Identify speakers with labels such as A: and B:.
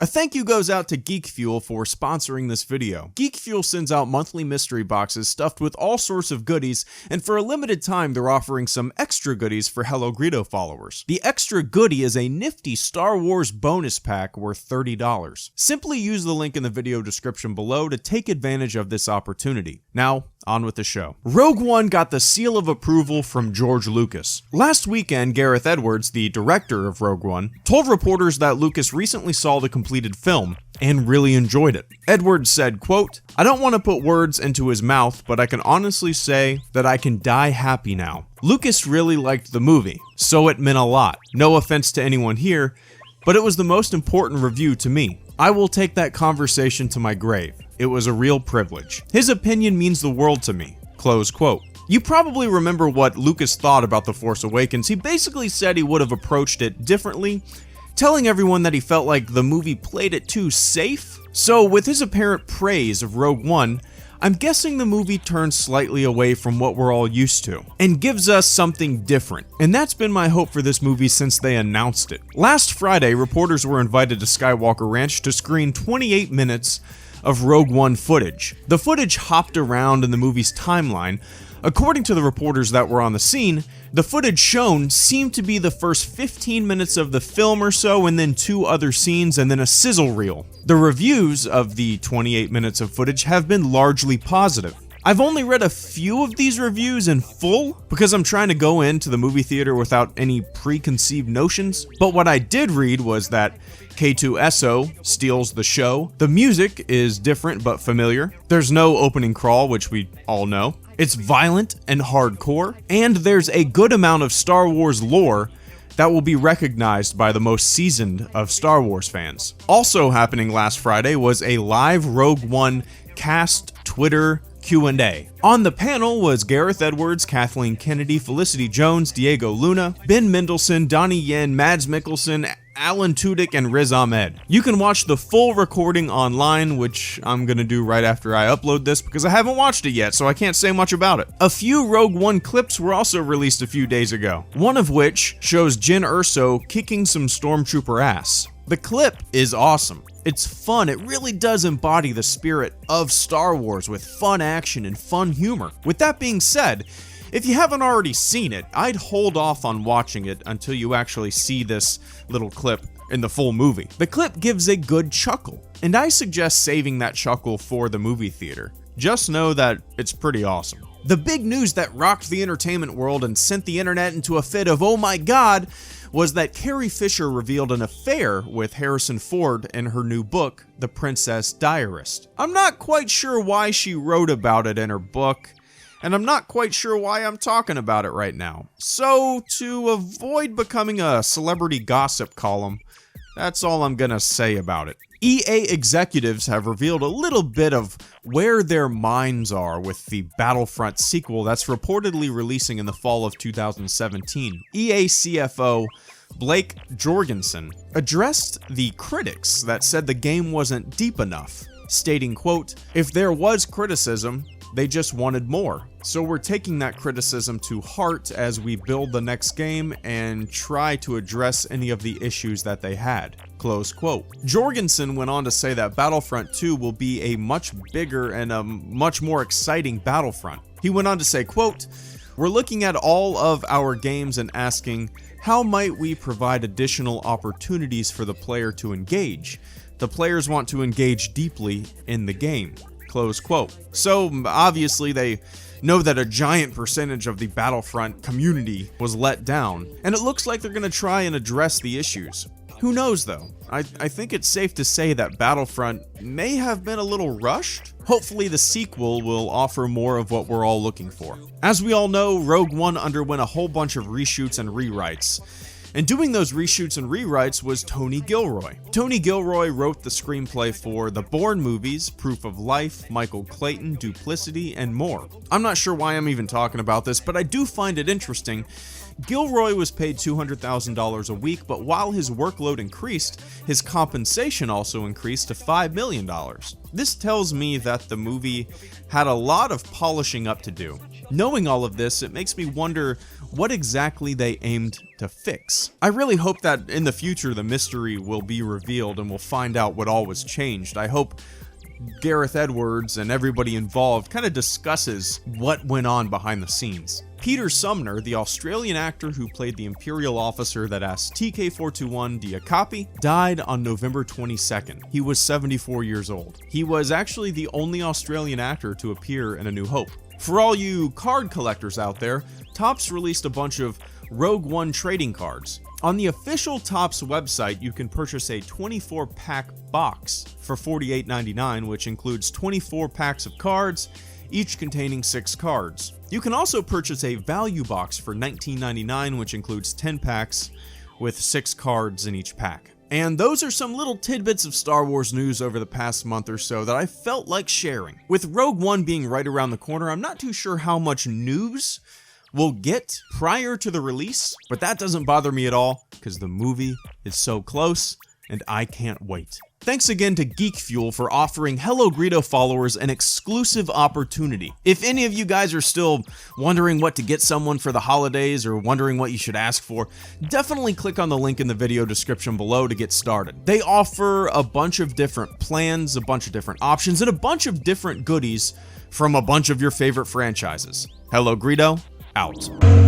A: A thank you goes out to Geek Fuel for sponsoring this video. Geek Fuel sends out monthly mystery boxes stuffed with all sorts of goodies, and for a limited time they're offering some extra goodies for HelloGreedo followers. The extra goodie is a nifty Star Wars bonus pack worth $30. Simply use the link in the video description below to take advantage of this opportunity. Now, on with the show. Rogue One got the seal of approval from George Lucas. Last weekend, Gareth Edwards, the director of Rogue One, told reporters that Lucas recently saw the completed film and really enjoyed it. Edwards said, quote, "I don't want to put words into his mouth, but I can honestly say that I can die happy now. Lucas really liked the movie, so it meant a lot. No offense to anyone here, but it was the most important review to me. I will take that conversation to my grave. It was a real privilege. His opinion means the world to me." Close quote. You probably remember what Lucas thought about The Force Awakens. He basically said he would have approached it differently, telling everyone that he felt like the movie played it too safe. So with his apparent praise of Rogue One, I'm guessing the movie turns slightly away from what we're all used to and gives us something different. And that's been my hope for this movie since they announced it. Last Friday, reporters were invited to Skywalker Ranch to screen 28 minutes of Rogue One footage. The footage hopped around in the movie's timeline. According to the reporters that were on the scene, the footage shown seemed to be the first 15 minutes of the film or so, and then 2 other scenes, and then a sizzle reel. The reviews of the 28 minutes of footage have been largely positive. I've only read a few of these reviews in full because I'm trying to go into the movie theater without any preconceived notions, but what I did read was that K2SO steals the show. The music is different but familiar. There's no opening crawl, which we all know. It's violent and hardcore, and there's a good amount of Star Wars lore that will be recognized by the most seasoned of Star Wars fans. Also happening last Friday was a live Rogue One cast Twitter Q&A. On the panel was Gareth Edwards, Kathleen Kennedy, Felicity Jones, Diego Luna, Ben Mendelsohn, Donnie Yen, Mads Mikkelsen, Alan Tudyk, and Riz Ahmed. You can watch the full recording online, which I'm gonna do right after I upload this because I haven't watched it yet, so I can't say much about it. A few Rogue One clips were also released a few days ago, one of which shows Jyn Erso kicking some stormtrooper ass. The clip is awesome. It's fun. It really does embody the spirit of Star Wars with fun action and fun humor. With that being said, if you haven't already seen it, I'd hold off on watching it until you actually see this little clip in the full movie. The clip gives a good chuckle, and I suggest saving that chuckle for the movie theater. Just know that it's pretty awesome. The big news that rocked the entertainment world and sent the internet into a fit of oh my god was that Carrie Fisher revealed an affair with Harrison Ford in her new book, The Princess Diarist. I'm not quite sure why she wrote about it in her book, and I'm not quite sure why I'm talking about it right now. So, to avoid becoming a celebrity gossip column, that's all I'm gonna say about it. EA executives have revealed a little bit of where their minds are with the Battlefront sequel that's reportedly releasing in the fall of 2017. EA CFO Blake Jorgensen addressed the critics that said the game wasn't deep enough, stating, quote, "If there was criticism, they just wanted more. So we're taking that criticism to heart as we build the next game and try to address any of the issues that they had." Close quote. Jorgensen went on to say that Battlefront 2 will be a much bigger and a much more exciting Battlefront. He went on to say, quote, "We're looking at all of our games and asking, how might we provide additional opportunities for the player to engage? The players want to engage deeply in the game." Close quote. So obviously they know that a giant percentage of the Battlefront community was let down, and it looks like they're going to try and address the issues. Who knows though? I think it's safe to say that Battlefront may have been a little rushed. Hopefully the sequel will offer more of what we're all looking for. As we all know, Rogue One underwent a whole bunch of reshoots and rewrites. And doing those reshoots and rewrites was Tony Gilroy. Tony Gilroy wrote the screenplay for the Bourne movies, Proof of Life, Michael Clayton, Duplicity, and more. I'm not sure why I'm even talking about this, but I do find it interesting. Gilroy was paid $200,000 a week, but while his workload increased, his compensation also increased to $5 million. This tells me that the movie had a lot of polishing up to do. Knowing all of this, it makes me wonder what exactly they aimed to fix. I really hope that in the future the mystery will be revealed and we'll find out what all was changed. I hope Gareth Edwards and everybody involved kind of discusses what went on behind the scenes. Peter Sumner, the Australian actor who played the Imperial officer that asked TK-421, "Do you copy?" died on November 22nd. He was 74 years old. He was actually the only Australian actor to appear in A New Hope. For all you card collectors out there, Topps released a bunch of Rogue One trading cards. On the official Topps website, you can purchase a 24-pack box for $48.99, which includes 24 packs of cards, each containing 6 cards. You can also purchase a value box for $19.99, which includes 10 packs with 6 cards in each pack. And those are some little tidbits of Star Wars news over the past month or so that I felt like sharing. With Rogue One being right around the corner, I'm not too sure how much news we'll get prior to the release, but that doesn't bother me at all because the movie is so close and I can't wait. Thanks again to Geek Fuel for offering HelloGreedo followers an exclusive opportunity. If any of you guys are still wondering what to get someone for the holidays or wondering what you should ask for, definitely click on the link in the video description below to get started. They offer a bunch of different plans, a bunch of different options, and a bunch of different goodies from a bunch of your favorite franchises. HelloGreedo, out.